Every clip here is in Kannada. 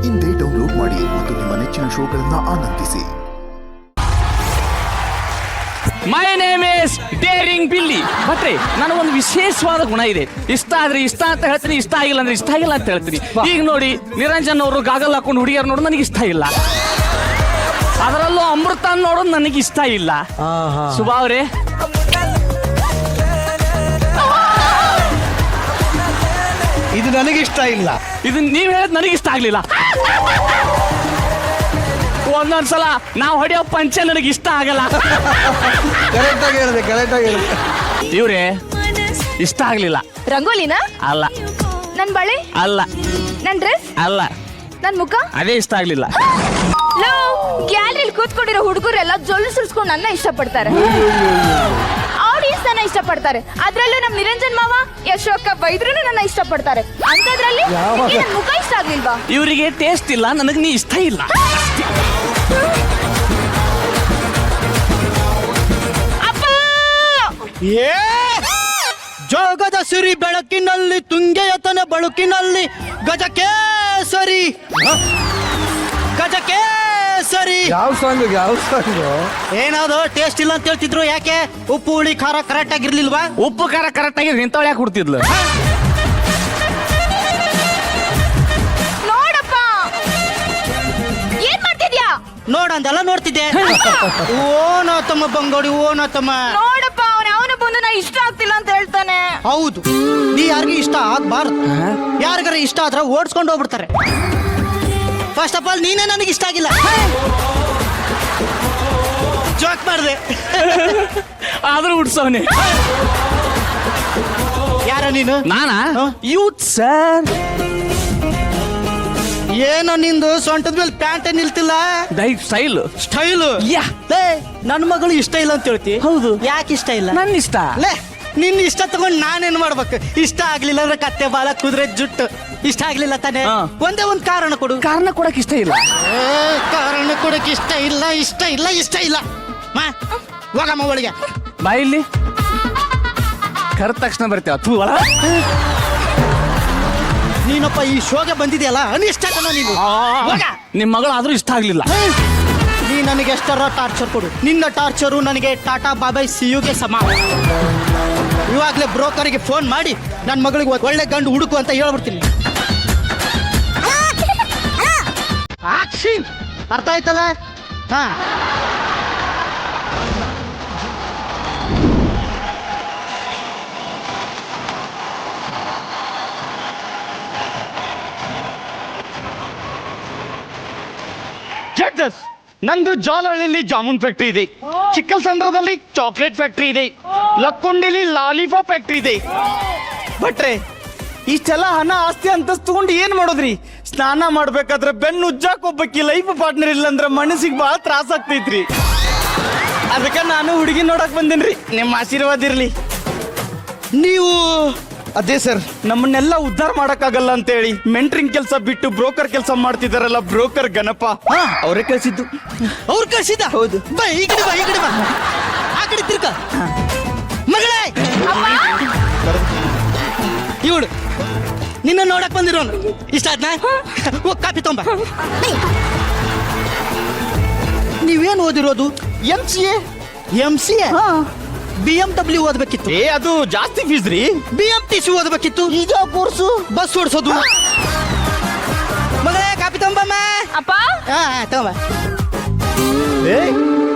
ಇಂದೇ ಡೌನ್ಲೋಡ್ ಮಾಡಿ ಮತ್ತು ನಿಮ್ಮ ನೆಚ್ಚಿನ ಶೋಗಳನ್ನ ಆನಂದಿಸಿ. ಮೈ ನೇಮ್ ಇಸ್ ಡೇರಿಂಗ್ ಬಿಲ್ಲಿ. ಭಟ್ರೆ, ನನಗೊಂದು ವಿಶೇಷವಾದ ಗುಣ ಇದೆ. ಇಷ್ಟ ಆದ್ರೆ ಇಷ್ಟ ಅಂತ ಹೇಳ್ತೀನಿ, ಇಷ್ಟ ಆಗಿಲ್ಲ ಅಂದ್ರೆ ಇಷ್ಟ ಆಗಿಲ್ಲ ಅಂತ ಹೇಳ್ತೀನಿ. ಈಗ ನೋಡಿ, ನಿರಂಜನ್ ಅವರು ಗಾಗಲ್ ಹಾಕೊಂಡು ಹುಡುಗಿಯರು ನೋಡೋದು ನನಗೆ ಇಷ್ಟ ಇಲ್ಲ. ಅದರಲ್ಲೂ ಅಮೃತ ನೋಡೋದು ನನಗೆ ಇಷ್ಟ ಇಲ್ಲ. ಶುಭಾ ಅವ್ರೆ, ಇದು ನನಗೆ ಇಷ್ಟ ಇಲ್ಲ. ಇದು ನೀವ್ ಹೇಳದ್ ನನಗೆ ಇಷ್ಟ ಆಗ್ಲಿಲ್ಲ. ಒಂದೊಂದ್ಸಲ ನಾವು ಹೊಡೆಯೋ ಪಂಚೆ ನನಗೆ ಇಷ್ಟ ಆಗಲ್ಲ. ಕರೆಕ್ಟಾಗಿ ಹೇಳಿದೆ. ಇವ್ರೆ ಇಷ್ಟ ಆಗ್ಲಿಲ್ಲ. ರಂಗೋಲಿನ ಅಲ್ಲ, ನನ್ ಬಳೆ ಅಲ್ಲ, ನನ್ ಡ್ರೆಸ್ ಅಲ್ಲ, ನನ್ ಮುಖ ಅದೇ ಇಷ್ಟ ಆಗ್ಲಿಲ್ಲ. ಗ್ಯಾಲರಿಲಿ ಕೂತ್ಕೊಂಡಿರೋ ಹುಡುಗರೆಲ್ಲ ಜೊಲ್ಲು ಸುರಿಸ್ಕೊಂಡು ನನ್ನ ಇಷ್ಟಪಡ್ತಾರೆ. ಆಡಿಯನ್ಸ್ ನನ್ನ ಇಷ್ಟಪಡ್ತಾರೆ. ಅದ್ರಲ್ಲೂ ನಮ್ ನಿರಂಜನ್ ಮಾವ ಯಶೋಕ ಬೈದ್ರು ನನ್ನ ಇಷ್ಟಪಡ್ತಾರೆ. ಅಂತದ್ರಲ್ಲಿ ನಿಮ್ಗೆ ನನ್ ಮುಖ ಇಷ್ಟ ಆಗ್ಲಿಲ್ವಾ? ಇವರಿಗೆ ಟೇಸ್ಟ್ ಇಲ್ಲ, ನನಗೆ ನೀ ಇಷ್ಟ ಇಲ್ಲ. ಏ ಜೋಗದ ಸಿರಿ ಬೆಳಕಿನಲ್ಲಿ ತುಂಗೆಯತನ ಬಳುಕಿನಲ್ಲಿ ಗಜಕೇಸರಿ ಗಜಕೇಸರಿ. ಯಾವ ಸಾಂಗ್ ಏನಾದ್ರು ಟೇಸ್ಟ್ ಇಲ್ಲ ಅಂತ ಹೇಳ್ತಿದ್ರು. ಯಾಕೆ? ಉಪ್ಪು ಹುಳಿ ಖಾರ ಕರೆಕ್ಟ್ ಆಗಿರ್ಲಿಲ್ವಾ? ಉಪ್ಪು ಖಾರ ಕರೆಕ್ಟ್ ಆಗಿ ನಿಂತವಳೆ ಯಾಕೆ ಕೊಡ್ತಿದ್ಲು? ನೋಡಪ್ಪ, ಏನ್ ಮಾಡ್ತಿದ್ಯಾ? ನೋಡಂದೆಲ್ಲ ನೋಡ್ತಿದ್ದೆ. ಓ ನಾ ತಮ್ಮ ಬಂಗೋಡಿ, ಓ ನಾ ತಮ್ಮ. ನೋಡಪ್ಪ, ಅವನು ಬಂದು ನಾ ಇಷ್ಟ ಆಗ್ತಿಲ್ಲ ಅಂತ ಹೇಳ್ತಾನೆ. ಹೌದು, ನೀ ಯಾರಿಗೂ ಇಷ್ಟ ಆಗ್ಬಾರ್ದು. ಯಾರಿಗಾರ ಇಷ್ಟ ಆದ್ರೆ ಓಡಿಸ್ಕೊಂಡು ಹೋಗ್ಬಿಡ್ತಾರೆ. ಫಸ್ಟ್ ಆಫ್ ಆಲ್ ನೀನೇ ನನಗೆ ಇಷ್ಟ ಆಗಿಲ್ಲ. ಜೋಕ್ ಮಾಡಿದೆ. ಆದ್ರೂ ಉಡ್ಸವನೆ. ಯಾರ ನೀನು? ನಾನಾ? ಹ? Youth sir. ಏನೋ ನಿಂದು ಸೊಂಟದ ಮೇಲೆ ಪ್ಯಾಂಟ್ ನಿಲ್ತಿಲ್ಲ. ಡೈಟ್ ಸ್ಟೈಲ್. ಸ್ಟೈಲು. ಯಾ, ನನ್ನ ಮಗಳು ಇಷ್ಟ ಇಲ್ಲ ಅಂತ ಹೇಳ್ತಿ. ಹೌದು. ಯಾಕೆ ಇಷ್ಟ ಇಲ್ಲ? ನನ್ನ ಇಷ್ಟ. ಲೇ, ನಿನ್ನ ಇಷ್ಟ ತಗೊಂಡು ನಾನೇನ್ ಮಾಡ್ಬೇಕು? ಇಷ್ಟ ಆಗ್ಲಿಲ್ಲ ಅಂದ್ರೆ ಕತ್ತೆ ಬಾಲ ಕುದುರೆ ಜುಟ್ಟು. ಇಷ್ಟ ಆಗ್ಲಿಲ್ಲ ತಾನೆ? ಹಾ. ಒಂದೇ ಒಂದ್ ಕಾರಣ ಕೊಡು. ಕಾರಣ ಕೊಡಕ್ ಇಷ್ಟ ಇಲ್ಲ. ಕಾರಣ ಕೊಡಕ್ ಇಷ್ಟ ಇಲ್ಲ. ಹೋಗಮ್ಮ ಒಳಗೆ. ಬಾಯಿಲ್ಲಿ ಕರೆದ ತಕ್ಷಣ ಬರ್ತೀವ. ತೂ ಒಳ. ನೀನಪ್ಪ ಈ ಶೋಗೆ ಬಂದಿದೆಯಲ್ಲ, ಅನಿಷ್ಟ ಕಣ ನೀನು. ಹೋಗ. ನಿಮ್ ಮಗಳಾದ್ರೂ ಇಷ್ಟ ಆಗ್ಲಿಲ್ಲ. ನೀ ನನಗೆ ಎಷ್ಟರ ಟಾರ್ಚರ್ ಕೊಡು. ನಿನ್ನ ಟಾರ್ಚರು ನನಗೆ ಟಾಟಾ ಬಾಬಾಯ್ ಸಿಯುಗೆ ಸಮ. ಇವಾಗಲೇ ಬ್ರೋಕರ್ಗೆ ಫೋನ್ ಮಾಡಿ ನನ್ನ ಮಗಳಿಗೆ ಒಳ್ಳೆ ಗಂಡು ಹುಡುಕು ಅಂತ ಹೇಳ್ಬಿಡ್ತೀನಿ. ಅರ್ಥ ಆಯ್ತಲ್ಲ? ಹಾ, ನಂದು ಜಾಲಹಳ್ಳಿಲಿ ಜಾಮೂನ್ ಫ್ಯಾಕ್ಟ್ರಿ ಇದೆ, ಚಿಕ್ಕಸಂದ್ರದಲ್ಲಿ ಚಾಕ್ಲೇಟ್ ಫ್ಯಾಕ್ಟ್ರಿ ಇದೆ, ಲಕ್ಕೊಂಡಿಲಿ ಲಾಲಿಪಾಪ್ ಫ್ಯಾಕ್ಟ್ರಿ ಇದೆ. ಭಟ್ರೆ, ಇಷ್ಟೆಲ್ಲ ಹಣ ಆಸ್ತಿ ಅಂತಸ್ತು ತಗೊಂಡು ಏನ್ ಮಾಡೋದ್ರಿ? ಸ್ನಾನ ಮಾಡ್ಬೇಕಾದ್ರೆ ಬೆನ್ನು ಉಜ್ಜಾಕ್ ಒಬ್ಬಕ್ಕಿ ಲೈಫ್ ಪಾರ್ಟ್ನರ್ ಇಲ್ಲ ಅಂದ್ರೆ ಮನಸ್ಸಿಗೆ ಬಹಳ ತ್ರಾಸ ಆಗ್ತೈತ್ರಿ. ಅದಕ್ಕೆ ನಾನು ಹುಡುಗಿ ನೋಡಕ್ ಬಂದೇನ್ರಿ. ನಿಮ್ಮ ಆಶೀರ್ವಾದ ಇರ್ಲಿ. ನೀವು ಅದೇ ಸರ್, ನಮ್ಮನ್ನೆಲ್ಲ ಉದ್ಧಾರ ಮಾಡಕ್ಕಾಗಲ್ಲ ಅಂತ ಹೇಳಿ ಮೆಂಟ್ರಿಂಗ್ ಕೆಲಸ ಬಿಟ್ಟು ಬ್ರೋಕರ್ ಕೆಲಸ ಮಾಡ್ತಿದಾರಲ್ಲ, ಬ್ರೋಕರ್ ಗಣಪ ಅವರೇ ಕಳ್ಸಿದ್ದು. ಅವ್ರು ಕಳ್ಸಿದ? ಹೌದು. ಬಾ ಈ ಕಡೆ ಬಾ. ಆ ಕಡೆ ತಿರ್ಕ. ಮಗಳೇ, ಇವಳು ನಿನ್ನ ನೋಡಕ್ ಬಂದಿರೋನು. ಇಷ್ಟ ಆದ್ನಾ? ಹೋಗ್ ಕಾಪಿ ತೊಂಬ. ನೀವೇನು ಓದಿರೋದು? MCA. BMW ಓದ್ಬೇಕಿತ್ತು. ಅದು ಜಾಸ್ತಿ ಫೀಸ್ ರೀ. BMTC ಓದ್ಬೇಕಿತ್ತು. ಈಗ ಕೋರ್ಸು ಬಸ್ ಓಡಿಸೋದು. ಮಗಳೇ, ಕಾಪಿ ತೊಂಬಮ್ಮ. ಅಪ್ಪ, ಹಾ, ತಗೊಂಬ.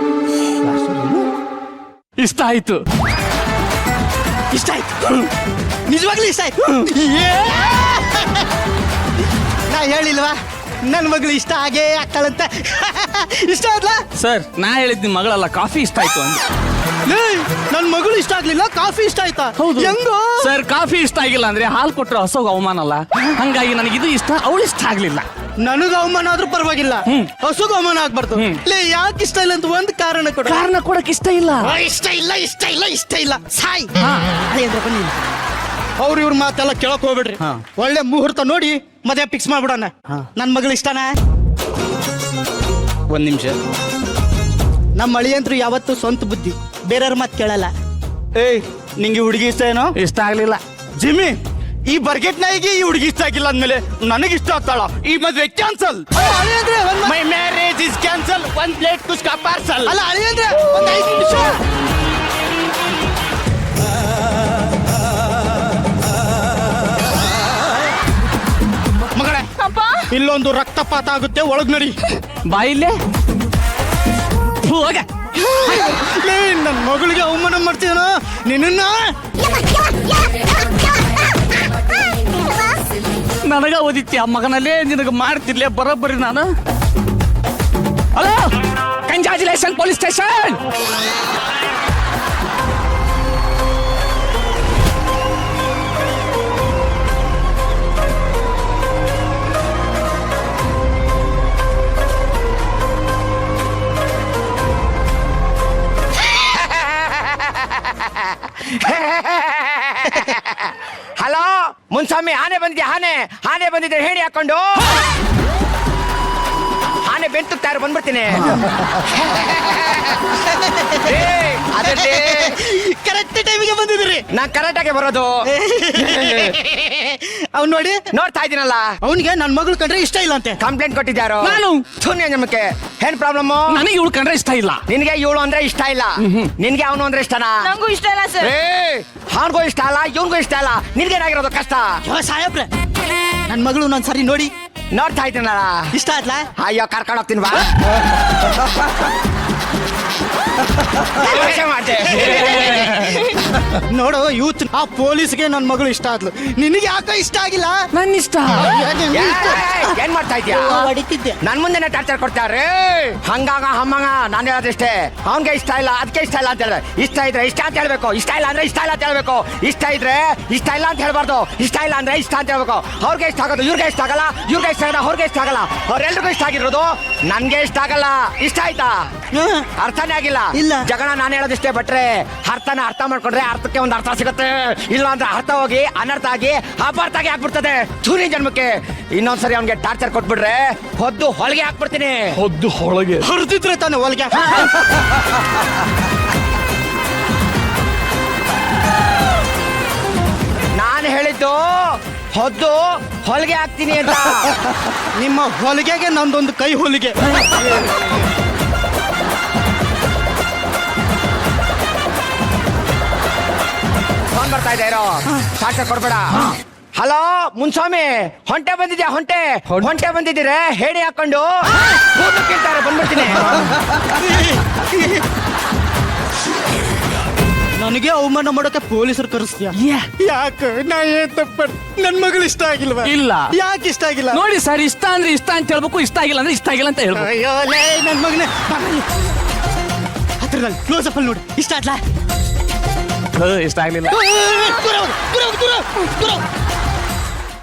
ಇಷ್ಟ ಆಯ್ತು. ನಿಜವಾಗ್ಲೂ ಇಷ್ಟ ಆಯ್ತು. ನಾ ಹೇಳಿಲ್ವಾ ನನ್ನ ಮಗಳು ಇಷ್ಟ ಆಗೇ ಆಗ್ತಾಳಂತ? ಇಷ್ಟ ಆದ್ಲಾ? ಸರ್, ನಾ ಹೇಳಿದ್ ನಿಮ್ ಮಗಳಲ್ಲ, ಕಾಫಿ ಇಷ್ಟ ಆಯ್ತು ಅಂತ. ನನ್ನ ಮಗಳು ಇಷ್ಟ ಆಗ್ಲಿಲ್ಲ, ಕಾಫಿ ಇಷ್ಟ ಆಯ್ತಾ? ಹೌದು. ಹೆಂಗೋ? ಸರ್, ಕಾಫಿ ಇಷ್ಟ ಆಗಿಲ್ಲ ಅಂದ್ರೆ ಹಾಲು ಕೊಟ್ಟರೆ ಹಸೋಗ ಅವಮಾನ ಅಲ್ಲ. ಹಂಗಾಗಿ ನನಗೆ ಇದು ಇಷ್ಟ, ಅವಳು ಇಷ್ಟ ಆಗ್ಲಿಲ್ಲ. ನನಗ ಅವಮಾನ ಆದ್ರೂ ಪರವಾಗಿಲ್ಲ, ಹಸುಗ ಅವಮಾನ ಆಗ್ಬಾರ್ದು. ಯಾಕೆ ಇಷ್ಟ ಇಲ್ಲ ಅಂತ ಒಂದು ಕಾರಣ ಕೊಡು. ಕಾರಣ ಕೊಡಕ್ ಇಷ್ಟ ಇಲ್ಲ. ಇಷ್ಟ ಇಲ್ಲ ಸಾಯ್. ಬನ್ನಿ. ಅವ್ರು ಇವ್ರ ಮಾತೆಲ್ಲ ಕೇಳಕ್ ಹೋಗ್ಬಿಡ್ರಿ. ಒಳ್ಳೆ ಮುಹೂರ್ತ ನೋಡಿ ಮದುವೆ ಫಿಕ್ಸ್ ಮಾಡ್ಬಿಡೋಣ. ನನ್ ಮಗಳು ಇಷ್ಟನಾ? ಒಂದ್ ನಿಮಿಷ. ನಮ್ಮ ಅಳಿಯಂತ್ರು ಯಾವತ್ತೂ ಸ್ವಂತ ಬುದ್ಧಿ, ಬೇರೆಯವ್ರ ಮಾತು ಕೇಳಲ್ಲ. ಏಯ್, ನಿಂಗೆ ಹುಡುಗಿ ಇಷ್ಟ ಏನೋ? ಇಷ್ಟ ಆಗ್ಲಿಲ್ಲ. ಜಿಮ್ಮಿ, ಈ ಬರ್ಗೆಟ್ ನಾಯಿಗೆ ಈ ಹುಡುಗಿ ಇಷ್ಟ ಆಗಿಲ್ಲ ಅಂದ್ಮೇಲೆ ನನಗೆ ಇಷ್ಟ ಆಗ್ತಾಳ. ಈ ಮದ್ವೆ ಕ್ಯಾನ್ಸಲ್. ಅಳಿಯಂದ್ರೆ my marriage is cancel. 1 plate kuska parcel. ಅಲ್ಲ ಅಳಿಯಂದ್ರೆ ಒಂದ್ 5 ನಿಮಿಷ. ಮಗಳೇ, ಅಪ್ಪ ಇಲ್ಲೊಂದು ರಕ್ತಪಾತ ಆಗುತ್ತೆ, ಒಳಗ್ ನಡಿ. ಬಾಯಿಲ್ಲೇ ಹೋಗ. ಲೇ, ನನ್ ಮಗಳಿಗೆ ಅವಮಾನ ಮಾಡ್ತೀನ ನಿನ್ನ. ನನಗ ಓದಿತ್ತಿ ಆ ಮಗನಲ್ಲೇ ನಿನಗೆ ಮಾಡ್ತಿರ್ಲೇ ಬರೋಬ್ಬರಿ ನಾನು. Hello, congratulation police station. Hello Muniswamy, ಆನೆ ಬಂದಿದೆ. ಆನೆ ಬಂದಿದೆ, ಹೇಳಿ ಹಾಕೊಂಡು. ಆನೆ ಬೆಂತುತ್ತಾ ಇರು, ಬಂದ್ಬಿಡ್ತೀನಿ. ಅದೇ ಕರೆಕ್ಟ್ ಟೈಮಿಗೆ ಬಂದಿದ್ರಿ. ನಾನ್ ಕರೆಕ್ಟ್ ಆಗಿ ಬರೋದು. ಅವ್ನ್ ನೋಡಿ, ನೋಡ್ತಾ ಇದೀನಲ್ಲ, ಅವನಿಗೆ ನನ್ ಮಗಳು ಕಂಡ್ರೆ ಇಷ್ಟ ಇಲ್ಲ ಅಂತೆ. ಕಂಪ್ಲೇಂಟ್ ಕೊಟ್ಟಿದ್ದಾರೋ? ನಾನು. ಶೂನ್ಯ ನಮಗೆ ಏನ್ ಪ್ರಾಬ್ಲಮ್? ನನಗೆ ಇವಳು ಕಂಡ್ರೆ ಇಷ್ಟ ಇಲ್ಲ. ನಿನ್ಗೆ ಇವಳು ಅಂದ್ರೆ ಇಷ್ಟ ಇಲ್ಲ, ನಿನ್ಗೆ ಅವನು ಅಂದ್ರೆ ಇಷ್ಟನಾ? ನಂಗೂ ಇಷ್ಟ ಇಲ್ಲ ಸರ್. ಅವನಿಗೂ ಇಷ್ಟ ಅಲ್ಲ, ಇವನ್ಗೂ ಇಷ್ಟ ಅಲ್ಲ. ನಿನ್ಗೇನಾಗಿರೋದು ಕಷ್ಟ? ಸಾಹೇಬ್ರೆ, ನನ್ ಮಗಳು ನಾನ್ ಸರಿ ನೋಡಿ ನೋಡ್ತಾ ಇದ್ದೀನಲ್ಲ, ಇಷ್ಟ ಆಯ್ತಲ್ಲ? ಅಯ್ಯೋ ಕರ್ಕೊಂಡು ಹೋಗ್ತೀನಿ ಬಾ. ತಮಾಷೆ ಮಾಡ್ದೆ. ನೋಡು ಯೂತ್, ಆ ಪೊಲೀಸ್ಗೆ ನನ್ ಮಗಳು ಇಷ್ಟ ಆದ್ಲು, ನಿನಗೆ ಯಾಕೋ ಇಷ್ಟ ಆಗಿಲ್ಲ? ನನ್ನ ಇಷ್ಟ. ಏನ್ ಮಾಡ್ತಾ ಇದ್ಯಾ? ಹೊಡಿತಿದ್ದೆ. ನನ್ ಮುಂದೆನೆ ಟಾರ್ಚರ್ ಕೊಡ್ತಾರೆ. ಹಂಗಾಗ ಹಮ್ಮಂಗ ನಾನು ಹೇಳೋದಿಷ್ಟೇ, ಅವನ್ಗೆ ಇಷ್ಟ ಇಲ್ಲ, ಅದಕ್ಕೆ ಇಷ್ಟ ಇಲ್ಲ ಅಂತ ಹೇಳಿದ್ರೆ, ಇಷ್ಟ ಇದ್ರೆ ಇಷ್ಟ ಅಂತ ಹೇಳ್ಬೇಕು, ಇಷ್ಟ ಇಲ್ಲ ಅಂದ್ರೆ ಇಷ್ಟ ಇಲ್ಲ ಅಂತ ಹೇಳ್ಬೇಕು. ಇಷ್ಟ ಇದ್ರೆ ಇಷ್ಟ ಇಲ್ಲ ಅಂತ ಹೇಳ್ಬಾರ್ದು, ಇಷ್ಟ ಇಲ್ಲ ಅಂದ್ರೆ ಇಷ್ಟ ಅಂತ ಹೇಳ್ಬೇಕು. ಅವ್ರಿಗೆ ಇಷ್ಟ ಆಗೋದು ಇವ್ರಿಗೆ ಇಷ್ಟ ಆಗಲ್ಲ, ಇವ್ರಿಗೆ ಇಷ್ಟ ಆಗಲ್ಲ ಅವ್ರಿಗೆ ಇಷ್ಟ ಆಗಲ್ಲ. ಅವ್ರೆಲ್ರಿಗೂ ಇಷ್ಟ ಆಗಿರೋದು ನನ್ಗೆ ಇಷ್ಟ ಆಗಲ್ಲ. ಇಷ್ಟ ಆಯ್ತಾ? ಅರ್ಥನೇ ಆಗಿಲ್ಲ. ಇಲ್ಲ. ಜಗಳ ನಾನು ಹೇಳೋದಿಷ್ಟೇ, ಬಟ್ರೆ ಅರ್ಥನ ಅರ್ಥ ಮಾಡ್ಕೊಂಡ್ರೆ ಅರ್ಥಕ್ಕೆ ಒಂದು ಅರ್ಥ ಸಿಗುತ್ತೆ. ಇಲ್ಲ ಅಂದ್ರೆ ಅರ್ಥ ಹೋಗಿ ಅನರ್ಥ ಆಗಿ ಅಪಾರ್ಥ ಆಗಿ ಆಗ್ಬಿಡ್ತದೆ. ಚೂರಿ ಜನ್ಮಕ್ಕೆ ಇನ್ನೊಂದ್ಸರಿ ಅವ್ನಿಗೆ ಟಾರ್ಚರ್ ಕೊಟ್ಬಿಟ್ರೆ ಹೊದ್ದು ಹೊಳಗೆ ಹಾಕ್ಬಿಡ್ತೀನಿ. ಹೊದ್ದು ಹೊಳಗೆ ಹೊರದಿದ್ರೆ ತಾನೆ ಹೊಲ್ಗೆ. ನಾನು ಹೇಳಿದ್ದು ಹೊದ್ದು ಹೊಲಿಗೆ ಹಾಕ್ತೀನಿ ಅಂತ. ನಿಮ್ಮ ಹೊಲಿಗೆಗೆ ನಂದೊಂದು ಕೈ ಹೊಲಿಗೆ. ಫೋನ್ ಬರ್ತಾ ಇದೆ, ಇರೋ. ಟಾರ್ಚರ್ ಕೊಡ್ಬೇಡ. ಹಲೋ ಮುನ್ಸ್ವಾಮಿ, ಹೊಂಟೆ ಬಂದಿದ್ಯಾ? ಹೊಂಟೆ ಬಂದಿದ್ದೀರ, ಹೇಳಿ ಹಾಕೊಂಡು ಕೂದಲು ಕೇಳ್ತಾರೆ, ಬಂದ್ಬಿಡ್ತೀನಿ. ನನಗೆ ಅವಮಾನ ಮಾಡೋಕೆ ಪೊಲೀಸರು ಕರೆಸ್ತೀಯ? ಯಾಕೆ? ನಾ ಏನ್ ತಪ್ಪ? ನನ್ ಮಗಳು ಇಷ್ಟ ಆಗಿಲ್ವಾ? ಇಲ್ಲ. ಯಾಕೆ ಇಷ್ಟ ಆಗಿಲ್ಲ? ನೋಡಿ ಸರ್, ಇಷ್ಟ ಅಂದ್ರೆ ಇಷ್ಟ ಅಂತ ಹೇಳ್ಬೇಕು, ಇಷ್ಟ ಆಗಿಲ್ಲ ಅಂದ್ರೆ ಇಷ್ಟ ಆಗಿಲ್ಲ ಅಂತ ಹೇಳ್ಬೇಕು. ಅಯ್ಯೋ ಲೇ, ನನ್ ಮಗನೇ ಹತ್ರದಲ್ಲಿ ಕ್ಲೋಸ್ ಅಪ್ ಅಲ್ಲಿ ನೋಡಿ, ಇಷ್ಟ ಆಯ್ತಾ? ಇಷ್ಟ ಆಗ್ಲಿಲ್ಲ. ದೂರ ಹೋಗು, ದೂರ ಹೋಗು, ದೂರ ಹೋಗು, ದೂರ ಹೋಗು.